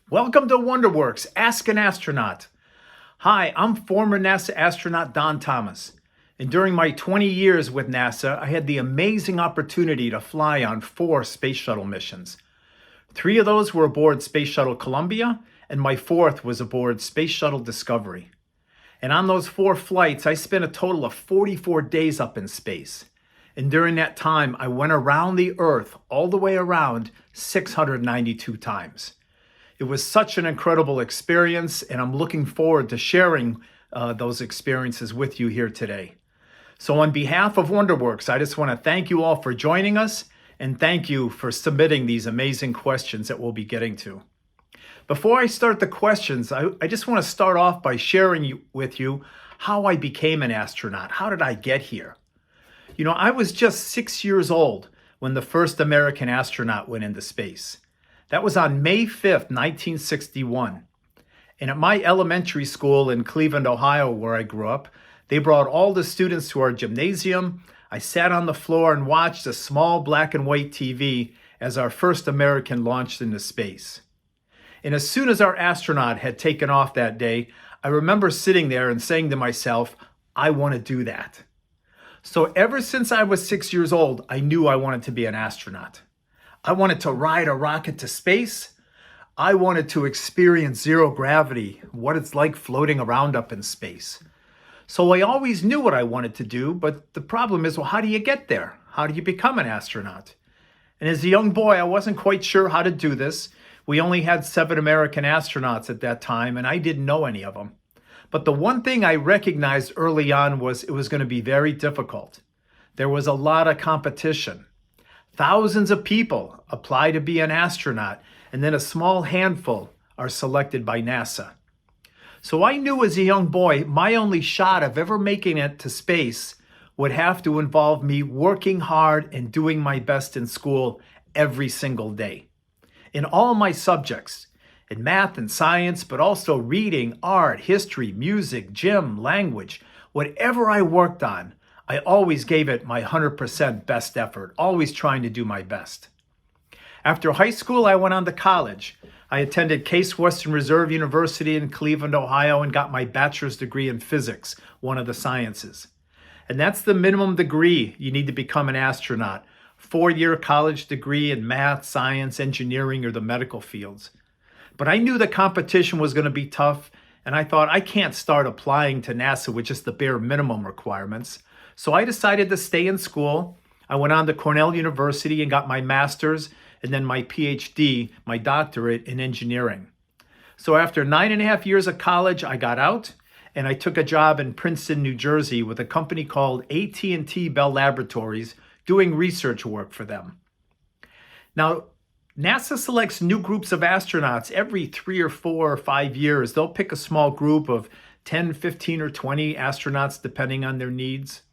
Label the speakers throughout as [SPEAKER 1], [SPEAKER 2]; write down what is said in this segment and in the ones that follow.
[SPEAKER 1] Welcome to WonderWorks, Ask an Astronaut. Hi, I'm former NASA astronaut Don Thomas. And during my 20 years with NASA, I had the amazing opportunity to fly on 4 space shuttle missions. 3 of those were aboard Space Shuttle Columbia, and my 4th was aboard Space Shuttle Discovery. And on those 4 flights, I spent a total of 44 days up in space. And during that time, I went around the Earth all the way around 692 times. It was such an incredible experience, and I'm looking forward to sharing those experiences with you here today. So on behalf of WonderWorks, I just want to thank you all for joining us, and thank you for submitting these amazing questions that we'll be getting to. Before I start the questions, I just want to start off by sharing with you how I became an astronaut. How did I get here? You know, I was just 6 years old when the first American astronaut went into space. That was on May 5th, 1961. And at my elementary school in Cleveland, Ohio, where I grew up, they brought all the students to our gymnasium. I sat on the floor and watched a small black and white TV as our first American launched into space. And as soon as our astronaut had taken off that day, I remember sitting there and saying to myself, I want to do that. So ever since I was 6 years old, I knew I wanted to be an astronaut. I wanted to ride a rocket to space. I wanted to experience zero gravity, what it's like floating around up in space. So I always knew what I wanted to do, but the problem is, well, how do you get there? How do you become an astronaut? And as a young boy, I wasn't quite sure how to do this. We only had 7 American astronauts at that time, and I didn't know any of them. But the one thing I recognized early on was it was going to be very difficult. There was a lot of competition. Thousands of people apply to be an astronaut, and then a small handful are selected by NASA. So I knew as a young boy, my only shot of ever making it to space would have to involve me working hard and doing my best in school every single day. In all my subjects, in math and science, but also reading, art, history, music, gym, language, whatever I worked on, I always gave it my 100% best effort, always trying to do my best. After high school, I went on to college. I attended Case Western Reserve University in Cleveland, Ohio, and got my bachelor's degree in physics, one of the sciences. And that's the minimum degree you need to become an astronaut. 4-year college degree in math, science, engineering, or the medical fields. But I knew the competition was going to be tough, and I thought I can't start applying to NASA with just the bare minimum requirements. So I decided to stay in school. I went on to Cornell University and got my master's and then my PhD, my doctorate in engineering. So after 9.5 years of college, I got out and I took a job in Princeton, New Jersey with a company called AT&T Bell Laboratories doing research work for them. Now, NASA selects new groups of astronauts every 3 or 4 or 5 years. They'll pick a small group of 10, 15, or 20 astronauts depending on their needs.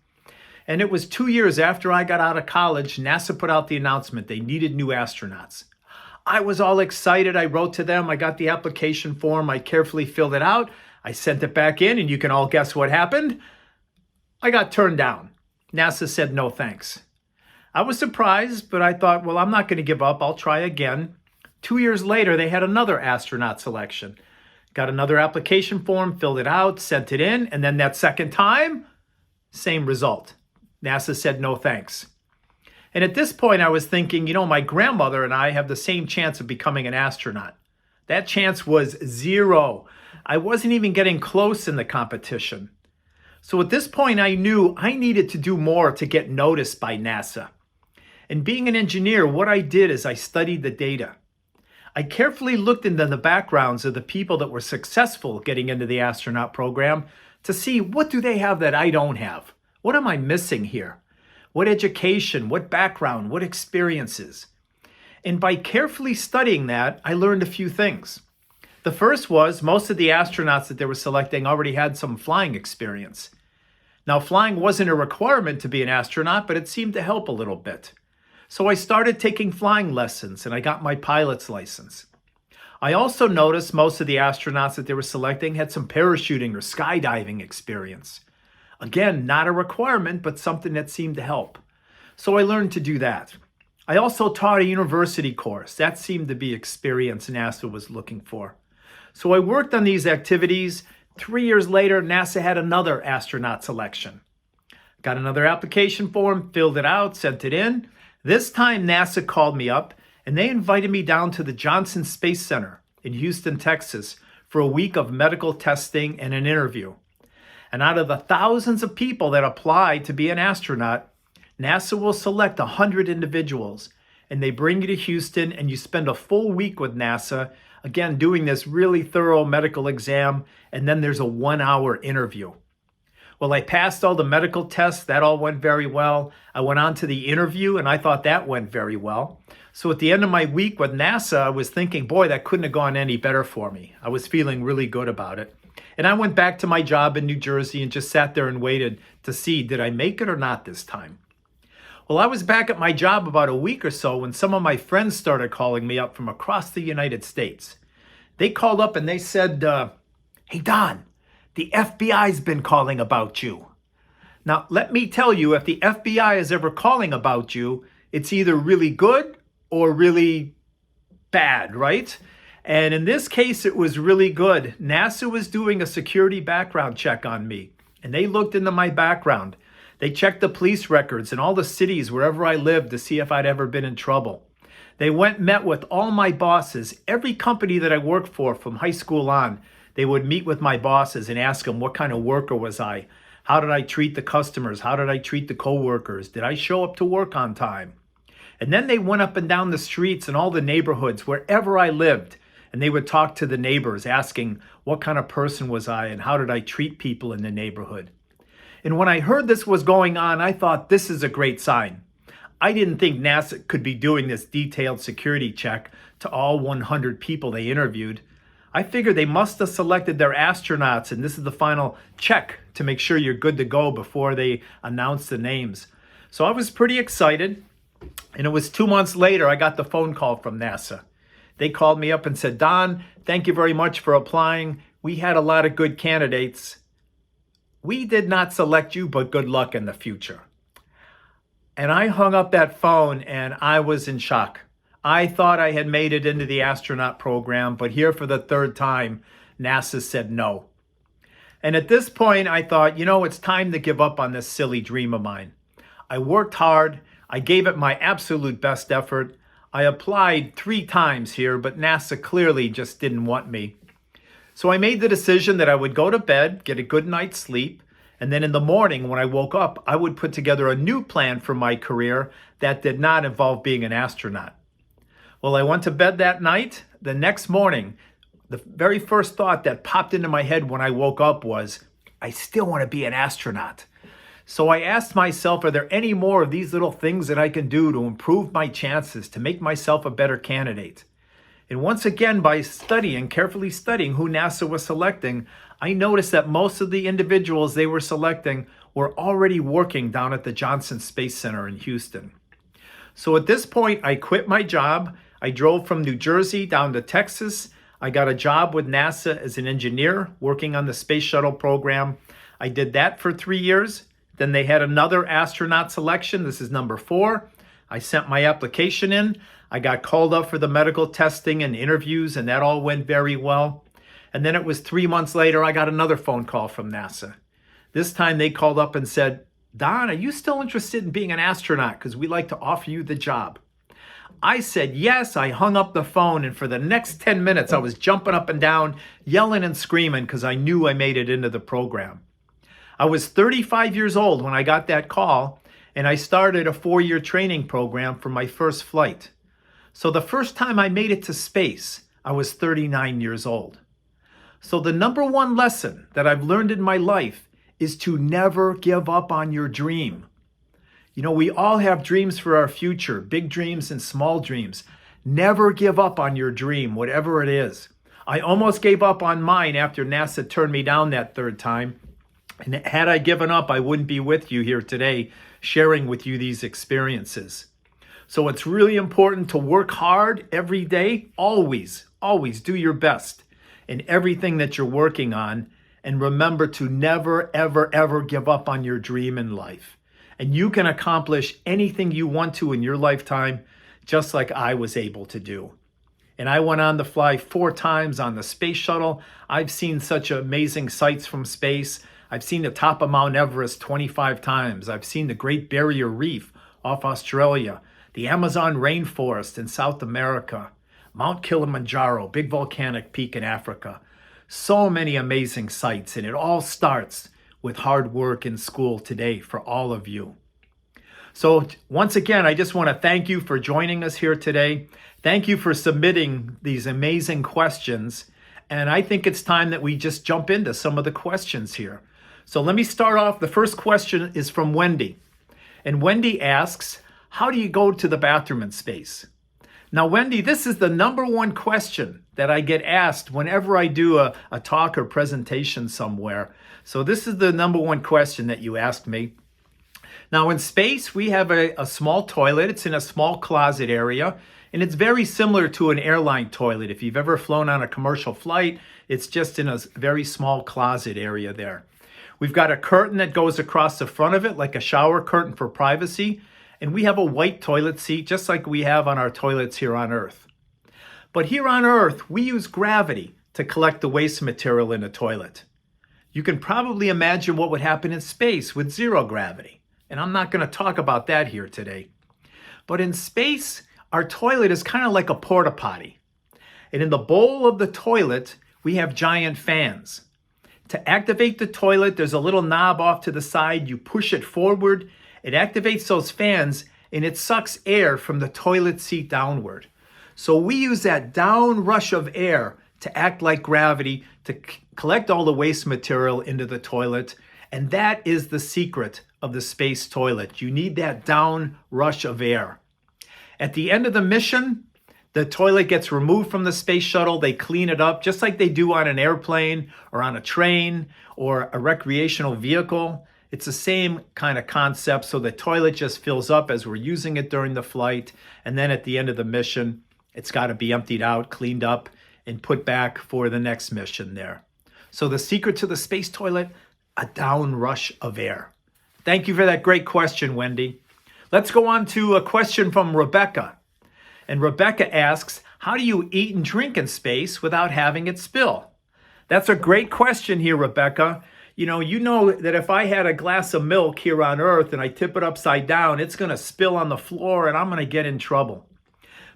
[SPEAKER 1] And it was 2 years after I got out of college, NASA put out the announcement they needed new astronauts. I was all excited. I wrote to them. I got the application form. I carefully filled it out. I sent it back in, and you can all guess what happened. I got turned down. NASA said no thanks. I was surprised, but I thought, well, I'm not going to give up. I'll try again. 2 years later, they had another astronaut selection. Got another application form, filled it out, sent it in, and then that second time, same result. NASA said no thanks. And at this point, I was thinking, you know, my grandmother and I have the same chance of becoming an astronaut. That chance was 0. I wasn't even getting close in the competition. So at this point, I knew I needed to do more to get noticed by NASA. And being an engineer, what I did is I studied the data. I carefully looked into the backgrounds of the people that were successful getting into the astronaut program to see what do they have that I don't have. What am I missing here? What education, what background, what experiences? And by carefully studying that, I learned a few things. The first was most of the astronauts that they were selecting already had some flying experience. Now, flying wasn't a requirement to be an astronaut, but it seemed to help a little bit. So I started taking flying lessons and I got my pilot's license. I also noticed most of the astronauts that they were selecting had some parachuting or skydiving experience. Again, not a requirement, but something that seemed to help. So I learned to do that. I also taught a university course. That seemed to be experience NASA was looking for. So I worked on these activities. 3 years later, NASA had another astronaut selection. Got another application form, filled it out, sent it in. This time, NASA called me up and they invited me down to the Johnson Space Center in Houston, Texas for a week of medical testing and an interview. And out of the thousands of people that apply to be an astronaut, NASA will select 100 individuals and they bring you to Houston and you spend a full week with NASA, again, doing this really thorough medical exam, and then there's a 1-hour interview. Well, I passed all the medical tests. That all went very well. I went on to the interview and I thought that went very well. So at the end of my week with NASA, I was thinking, boy, that couldn't have gone any better for me. I was feeling really good about it. And I went back to my job in New Jersey and just sat there and waited to see, did I make it or not this time? Well, I was back at my job about a week or so when some of my friends started calling me up from across the United States. They called up and they said, hey, Don, the FBI's been calling about you. Now, let me tell you, if the FBI is ever calling about you, it's either really good or really bad, right? And in this case, it was really good. NASA was doing a security background check on me, and they looked into my background. They checked the police records in all the cities wherever I lived to see if I'd ever been in trouble. They went and met with all my bosses, every company that I worked for from high school on. They would meet with my bosses and ask them, what kind of worker was I? How did I treat the customers? How did I treat the coworkers? Did I show up to work on time? And then they went up and down the streets in all the neighborhoods, wherever I lived. And they would talk to the neighbors, asking what kind of person was I and how did I treat people in the neighborhood. And when I heard this was going on, I thought this is a great sign. I didn't think NASA could be doing this detailed security check to all 100 people they interviewed. I figured they must have selected their astronauts, and this is the final check to make sure you're good to go before they announce the names. So I was pretty excited, and it was 2 months later I got the phone call from NASA. They called me up and said, Don, thank you very much for applying. We had a lot of good candidates. We did not select you, but good luck in the future. And I hung up that phone and I was in shock. I thought I had made it into the astronaut program, but here for the third time, NASA said no. And at this point, I thought, it's time to give up on this silly dream of mine. I worked hard. I gave it my absolute best effort. I applied 3 times here, but NASA clearly just didn't want me. So I made the decision that I would go to bed, get a good night's sleep, and then in the morning when I woke up, I would put together a new plan for my career that did not involve being an astronaut. Well, I went to bed that night. The next morning, the very first thought that popped into my head when I woke up was, I still want to be an astronaut. So I asked myself, are there any more of these little things that I can do to improve my chances, to make myself a better candidate? And once again, by carefully studying who NASA was selecting, I noticed that most of the individuals they were selecting were already working down at the Johnson Space Center in Houston. So at this point, I quit my job. I drove from New Jersey down to Texas. I got a job with NASA as an engineer working on the space shuttle program. I did that for 3 years. Then they had another astronaut selection. This is number 4. I sent my application in. I got called up for the medical testing and interviews, and that all went very well. And then it was 3 months later, I got another phone call from NASA. This time they called up and said, Don, are you still interested in being an astronaut? Because we'd like to offer you the job. I said yes. I hung up the phone, and for the next 10 minutes, I was jumping up and down, yelling and screaming because I knew I made it into the program. I was 35 years old when I got that call, and I started a 4-year training program for my first flight. So the first time I made it to space, I was 39 years old. So the number one lesson that I've learned in my life is to never give up on your dream. We all have dreams for our future, big dreams and small dreams. Never give up on your dream, whatever it is. I almost gave up on mine after NASA turned me down that 3rd time. And had I given up, I wouldn't be with you here today, sharing with you these experiences. So it's really important to work hard every day. Always do your best in everything that you're working on. And remember to never, ever, ever give up on your dream in life. And you can accomplish anything you want to in your lifetime just like I was able to do. And I went on to fly 4 times on the space shuttle. I've seen such amazing sights from space. I've seen the top of Mount Everest 25 times. I've seen the Great Barrier Reef off Australia, the Amazon rainforest in South America, Mount Kilimanjaro, big volcanic peak in Africa. So many amazing sights, and it all starts with hard work in school today for all of you. So once again, I just want to thank you for joining us here today. Thank you for submitting these amazing questions. And I think it's time that we just jump into some of the questions here. So let me start off. The first question is from Wendy. And Wendy asks, how do you go to the bathroom in space? Now, Wendy, this is the #1 question that I get asked whenever I do a talk or presentation somewhere. So this is the #1 question that you asked me. Now, in space, we have a small toilet. It's in a small closet area, and it's very similar to an airline toilet. If you've ever flown on a commercial flight, it's just in a very small closet area there. We've got a curtain that goes across the front of it, like a shower curtain for privacy, and we have a white toilet seat, just like we have on our toilets here on Earth. But here on Earth, we use gravity to collect the waste material in the toilet. You can probably imagine what would happen in space with zero gravity. And I'm not going to talk about that here today. But in space, our toilet is kind of like a porta potty. And in the bowl of the toilet, we have giant fans. To activate the toilet, there's a little knob off to the side. You push it forward. It activates those fans, and it sucks air from the toilet seat downward. So we use that down rush of air to act like gravity to collect all the waste material into the toilet. And that is the secret of the space toilet. You need that down rush of air. At the end of the mission, the toilet gets removed from the space shuttle. They clean it up just like they do on an airplane or on a train or a recreational vehicle. It's the same kind of concept. So the toilet just fills up as we're using it during the flight. And then at the end of the mission, it's got to be emptied out, cleaned up, and put back for the next mission there. So the secret to the space toilet, a down rush of air. Thank you for that great question, Wendy. Let's go on to a question from Rebecca. And Rebecca asks, how do you eat and drink in space without having it spill? That's a great question here, Rebecca. You know that if I had a glass of milk here on Earth and I tip it upside down, it's going to spill on the floor and I'm going to get in trouble.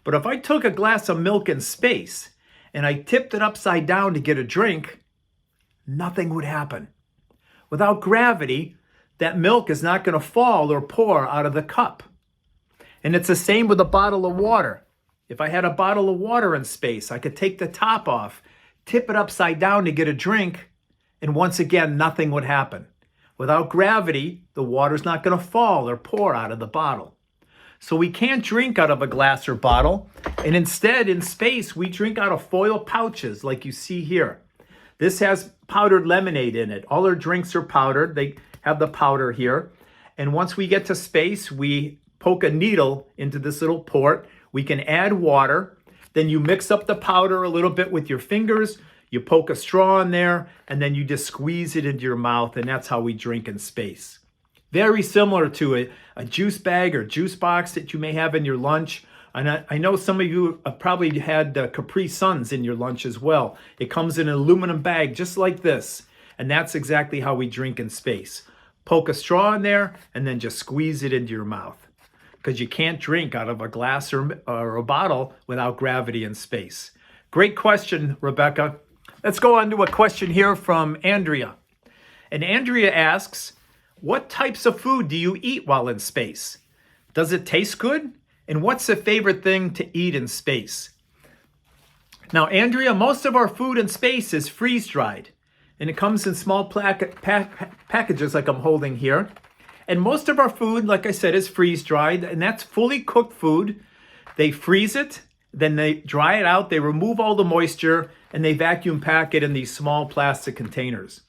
[SPEAKER 1] But if I took a glass of milk in space and I tipped it upside down to get a drink, nothing would happen. Without gravity, that milk is not going to fall or pour out of the cup. And it's the same with a bottle of water. If I had a bottle of water in space, I could take the top off, tip it upside down to get a drink, and once again, nothing would happen. Without gravity, the water's not going to fall or pour out of the bottle. So we can't drink out of a glass or bottle, and instead, in space, we drink out of foil pouches like you see here. This has powdered lemonade in it. All our drinks are powdered. They have the powder here. And once we get to space, we poke a needle into this little port. We can add water. Then you mix up the powder a little bit with your fingers. You poke a straw in there, and then you just squeeze it into your mouth, and that's how we drink in space. Very similar to a juice bag or juice box that you may have in your lunch. And I know some of you have probably had Capri Suns in your lunch as well. It comes in an aluminum bag just like this. And that's exactly how we drink in space. Poke a straw in there and then just squeeze it into your mouth. Because you can't drink out of a glass or a bottle without gravity in space. Great question, Rebecca. Let's go on to a question here from Andrea. And Andrea asks, what types of food do you eat while in space? Does it taste good? And what's the favorite thing to eat in space? Now, Andrea, most of our food in space is freeze-dried. And it comes in small packages like I'm holding here. And most of our food, like I said, is freeze-dried. And that's fully cooked food. They freeze it, then they dry it out, they remove all the moisture, and they vacuum pack it in these small plastic containers.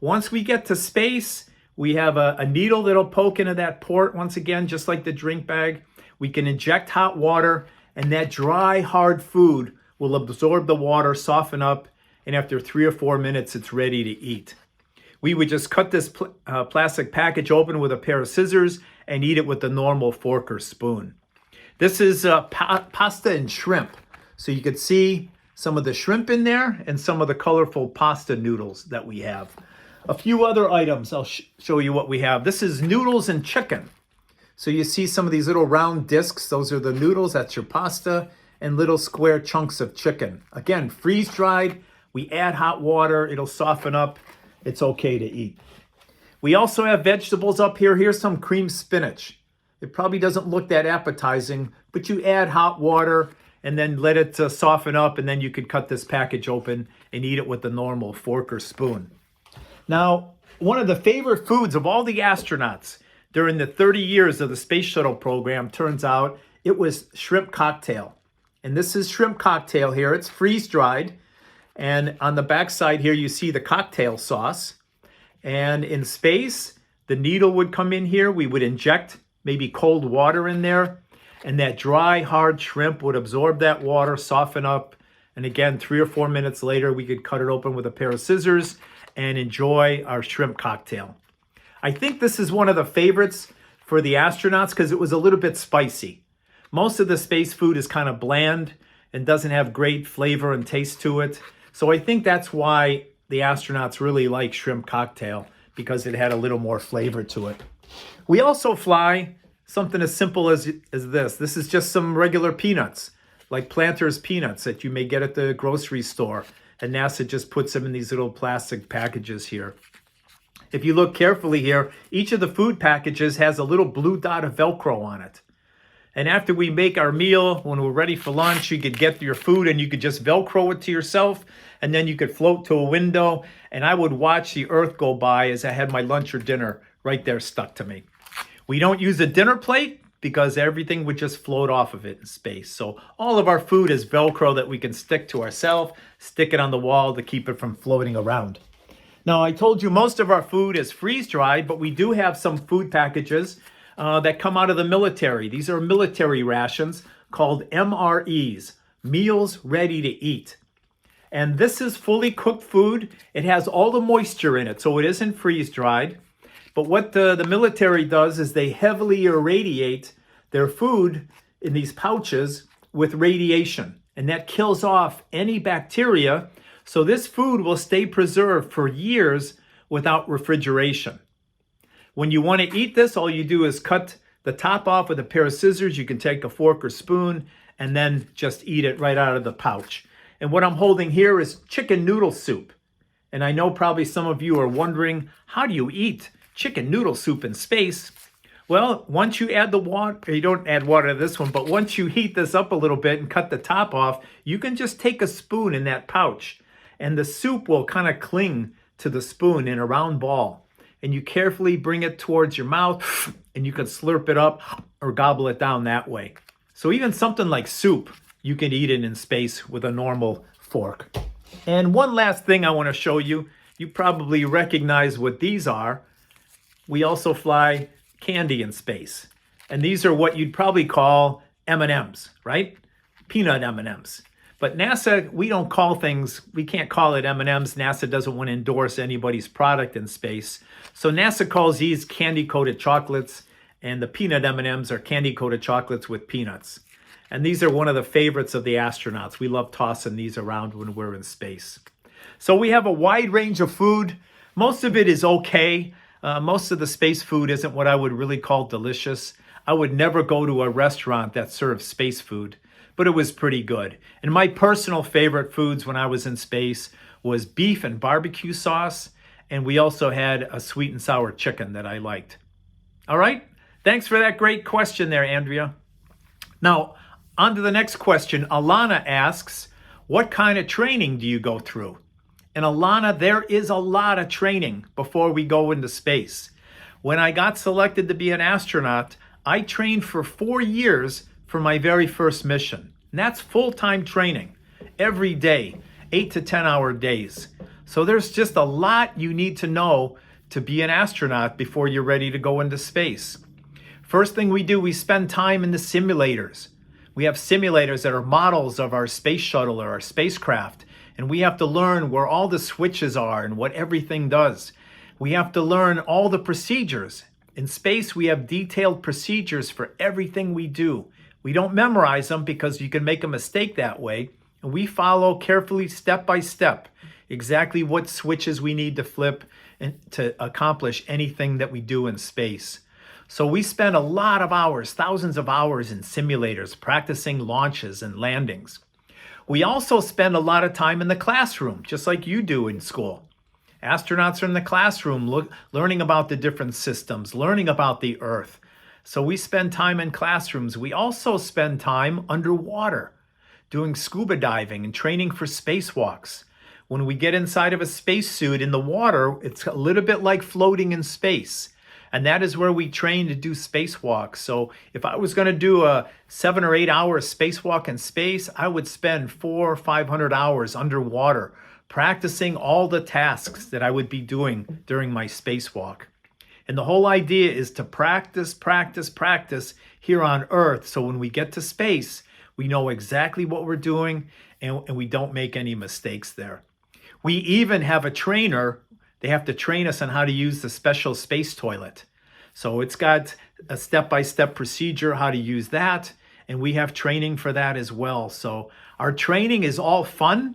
[SPEAKER 1] Once we get to space, we have a needle that'll poke into that port once again, just like the drink bag. We can inject hot water, and that dry, hard food will absorb the water, soften up, and after 3 or 4 minutes, it's ready to eat. We would just cut this plastic package open with a pair of scissors and eat it with a normal fork or spoon. This is pasta and shrimp. So you could see some of the shrimp in there and some of the colorful pasta noodles that we have. A few other items, I'll show you what we have. This is noodles and chicken. So you see some of these little round discs. Those are the noodles, that's your pasta, and little square chunks of chicken. Again, freeze dried. We add hot water, it'll soften up. It's okay to eat. We also have vegetables up here. Here's some cream spinach. It probably doesn't look that appetizing, but you add hot water and then let it soften up, and then you could cut this package open and eat it with a normal fork or spoon. Now, one of the favorite foods of all the astronauts during the 30 years of the Space Shuttle program, turns out it was shrimp cocktail. And this is shrimp cocktail here. It's freeze-dried. And on the back side here, you see the cocktail sauce. And in space, the needle would come in here. We would inject maybe cold water in there. And that dry, hard shrimp would absorb that water, soften up. And again, 3 or 4 minutes later, we could cut it open with a pair of scissors and enjoy our shrimp cocktail. I think this is one of the favorites for the astronauts because it was a little bit spicy. Most of the space food is kind of bland and doesn't have great flavor and taste to it. So I think that's why the astronauts really like shrimp cocktail, because it had a little more flavor to it. We also fly something as simple as this. This is just some regular peanuts, like Planters peanuts that you may get at the grocery store. And NASA just puts them in these little plastic packages here. If you look carefully here, each of the food packages has a little blue dot of Velcro on it. And after we make our meal, when we're ready for lunch, you could get your food and you could just Velcro it to yourself. And then you could float to a window. And I would watch the Earth go by as I had my lunch or dinner right there stuck to me. We don't use a dinner plate because everything would just float off of it in space. So all of our food is Velcro that we can stick to ourselves, stick it on the wall to keep it from floating around. Now, I told you most of our food is freeze-dried, but we do have some food packages that come out of the military. These are military rations called MREs, Meals Ready to Eat. And this is fully cooked food. It has all the moisture in it, so it isn't freeze-dried. But what the military does is they heavily irradiate their food in these pouches with radiation. And that kills off any bacteria. So this food will stay preserved for years without refrigeration. When you want to eat this, all you do is cut the top off with a pair of scissors. You can take a fork or spoon and then just eat it right out of the pouch. And what I'm holding here is chicken noodle soup. And I know probably some of you are wondering, how do you eat chicken noodle soup in space? Well, once you add the water, you don't add water to this one, but once you heat this up a little bit and cut the top off, you can just take a spoon in that pouch and the soup will kind of cling to the spoon in a round ball. And you carefully bring it towards your mouth and you can slurp it up or gobble it down that way. So even something like soup, you can eat it in space with a normal fork. And one last thing I want to show you. You probably recognize what these are. We also fly candy in space. And these are what you'd probably call M&Ms, right? Peanut M&Ms. But NASA, we don't call things, we can't call it M&Ms. NASA doesn't want to endorse anybody's product in space. So NASA calls these candy-coated chocolates, and the peanut M&Ms are candy-coated chocolates with peanuts. And these are one of the favorites of the astronauts. We love tossing these around when we're in space. So we have a wide range of food. Most of it is okay. Most of the space food isn't what I would really call delicious. I would never go to a restaurant that serves space food, but it was pretty good. And my personal favorite foods when I was in space was beef and barbecue sauce. And we also had a sweet and sour chicken that I liked. All right. Thanks for that great question there, Andrea. Now, on to the next question. Alana asks, what kind of training do you go through? And Alana, there is a lot of training before we go into space. When I got selected to be an astronaut, I trained for 4 years for my very first mission. And that's full-time training every day, 8 to 10 hour days. So there's just a lot you need to know to be an astronaut before you're ready to go into space. First thing we do, we spend time in the simulators. We have simulators that are models of our space shuttle or our spacecraft, and we have to learn where all the switches are and what everything does. We have to learn all the procedures. In space, we have detailed procedures for everything we do. We don't memorize them because you can make a mistake that way. And we follow carefully, step by step, exactly what switches we need to flip and to accomplish anything that we do in space. So we spend a lot of hours, thousands of hours in simulators, practicing launches and landings. We also spend a lot of time in the classroom, just like you do in school. Astronauts are in the classroom learning about the different systems, learning about the Earth. So we spend time in classrooms. We also spend time underwater, doing scuba diving and training for spacewalks. When we get inside of a spacesuit in the water, it's a little bit like floating in space. And that is where we train to do spacewalks. So if I was going to do a 7 or 8 hour spacewalk in space, I would spend 400 or 500 hours underwater practicing all the tasks that I would be doing during my spacewalk. And the whole idea is to practice, practice, practice here on Earth. So when we get to space, we know exactly what we're doing and we don't make any mistakes there. We even have a trainer. They have to train us on how to use the special space toilet. So it's got a step-by-step procedure how to use that. And we have training for that as well. So our training is all fun.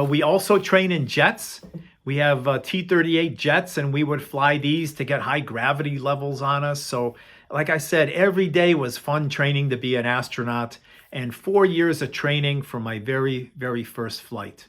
[SPEAKER 1] We also train in jets. We have T-38 jets, and we would fly these to get high gravity levels on us. So like I said, every day was fun training to be an astronaut, and 4 years of training for my very, very first flight.